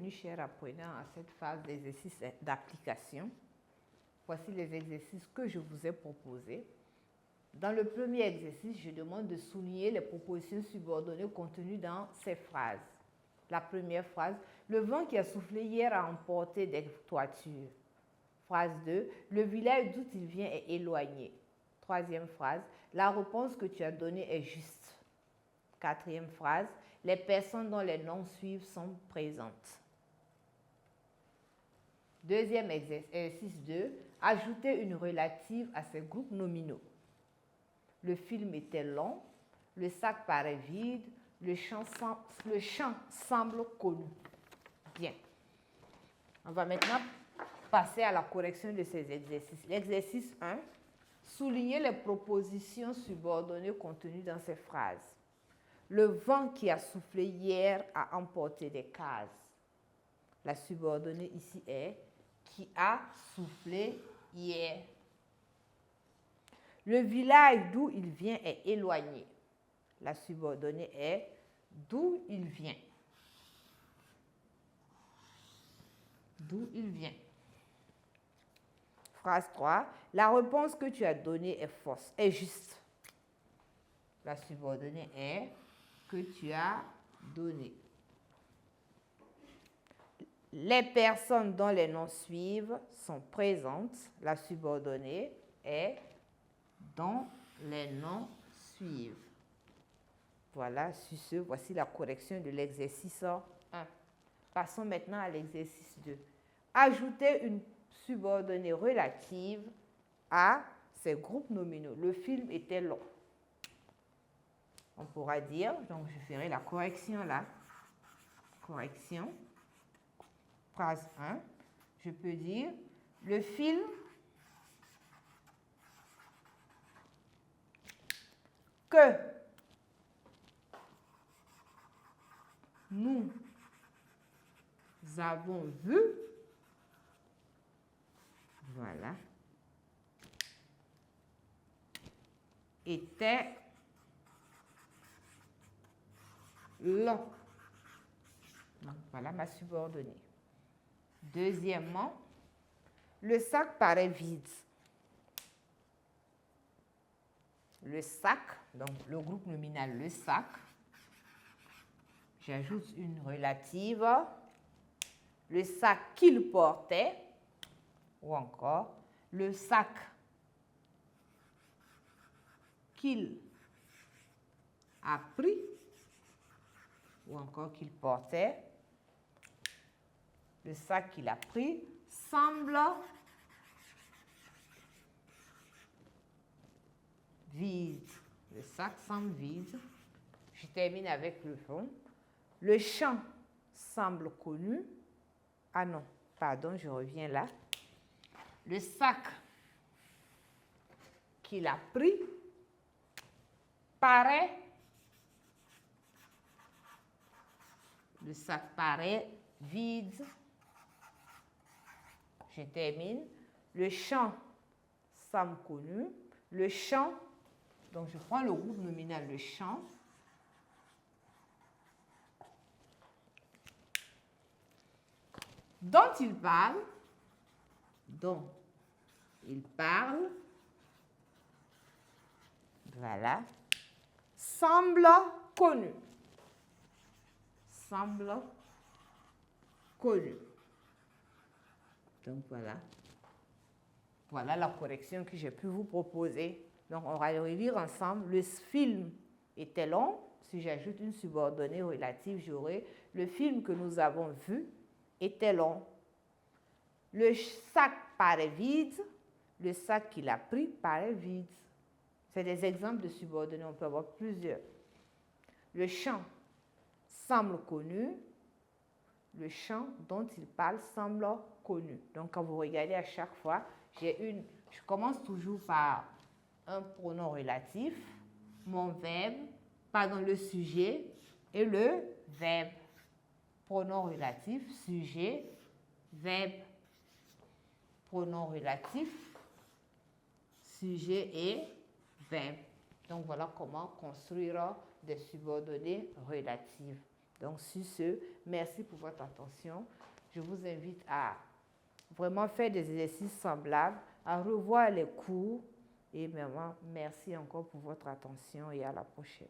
bienvenue, chers apprenants, à cette phase d'exercice d'application. Voici les exercices que je vous ai proposés. Dans le premier exercice, je demande de souligner les propositions subordonnées contenues dans ces phrases. La première phrase, le vent qui a soufflé hier a emporté des toitures. Phrase 2, le village d'où il vient est éloigné. Troisième phrase, la réponse que tu as donnée est juste. Quatrième phrase, les personnes dont les noms suivent sont présentes. Deuxième exercice 2, ajouter une relative à ces groupes nominaux. Le film était long, le sac paraît vide, le champ semble connu. Bien. On va maintenant passer à la correction de ces exercices. L'exercice 1, souligner les propositions subordonnées contenues dans ces phrases. Le vent qui a soufflé hier a emporté des cases. La subordonnée ici est qui a soufflé hier. Le village d'où il vient est éloigné. La subordonnée est d'où il vient. D'où il vient. Phrase 3. La réponse que tu as donnée est fausse, est juste. La subordonnée est que tu as donnée. Les personnes dont les noms suivent sont présentes. La subordonnée est dont les noms suivent. Voilà, sur ce, voici la correction de l'exercice 1. Passons maintenant à l'exercice 2. Ajouter une subordonnée relative à ces groupes nominaux. Le film était long. On pourra dire, donc je ferai la correction là. Correction. Phrase 1. Je peux dire, le film que nous avons vu, voilà, était long. Donc, voilà ma subordonnée. Deuxièmement, le sac paraît vide. Le sac, donc le groupe nominal le sac, j'ajoute une relative, le sac qu'il portait, ou encore le sac qu'il a pris, ou encore qu'il portait. Le sac qu'il a pris semble vide. Le sac semble vide. Je termine avec le fond. Le champ semble connu. Ah non, pardon, je reviens là. Le sac qu'il a pris paraît. Le sac paraît vide. Je termine. Le champ semble connu. Le champ, donc je prends le groupe nominal, le champ. Dont il parle, voilà, semble connu. Semble connu. Donc voilà. Voilà la correction que j'ai pu vous proposer. Donc on va relire ensemble. Le film était long. Si j'ajoute une subordonnée relative, j'aurai le film que nous avons vu était long. Le sac paraît vide. Le sac qu'il a pris paraît vide. C'est des exemples de subordonnées. On peut avoir plusieurs. Le champ semble connu. Le champ dont il parle semble connu. Donc, quand vous regardez à chaque fois, je commence toujours par un pronom relatif, mon verbe, le sujet et le verbe. Pronom relatif, sujet, verbe. Pronom relatif, sujet et verbe. Donc, voilà comment construire des subordonnées relatives. Donc, sur ce, merci pour votre attention. Je vous invite à vraiment faire des exercices semblables, à revoir les cours. Et vraiment, merci encore pour votre attention et à la prochaine.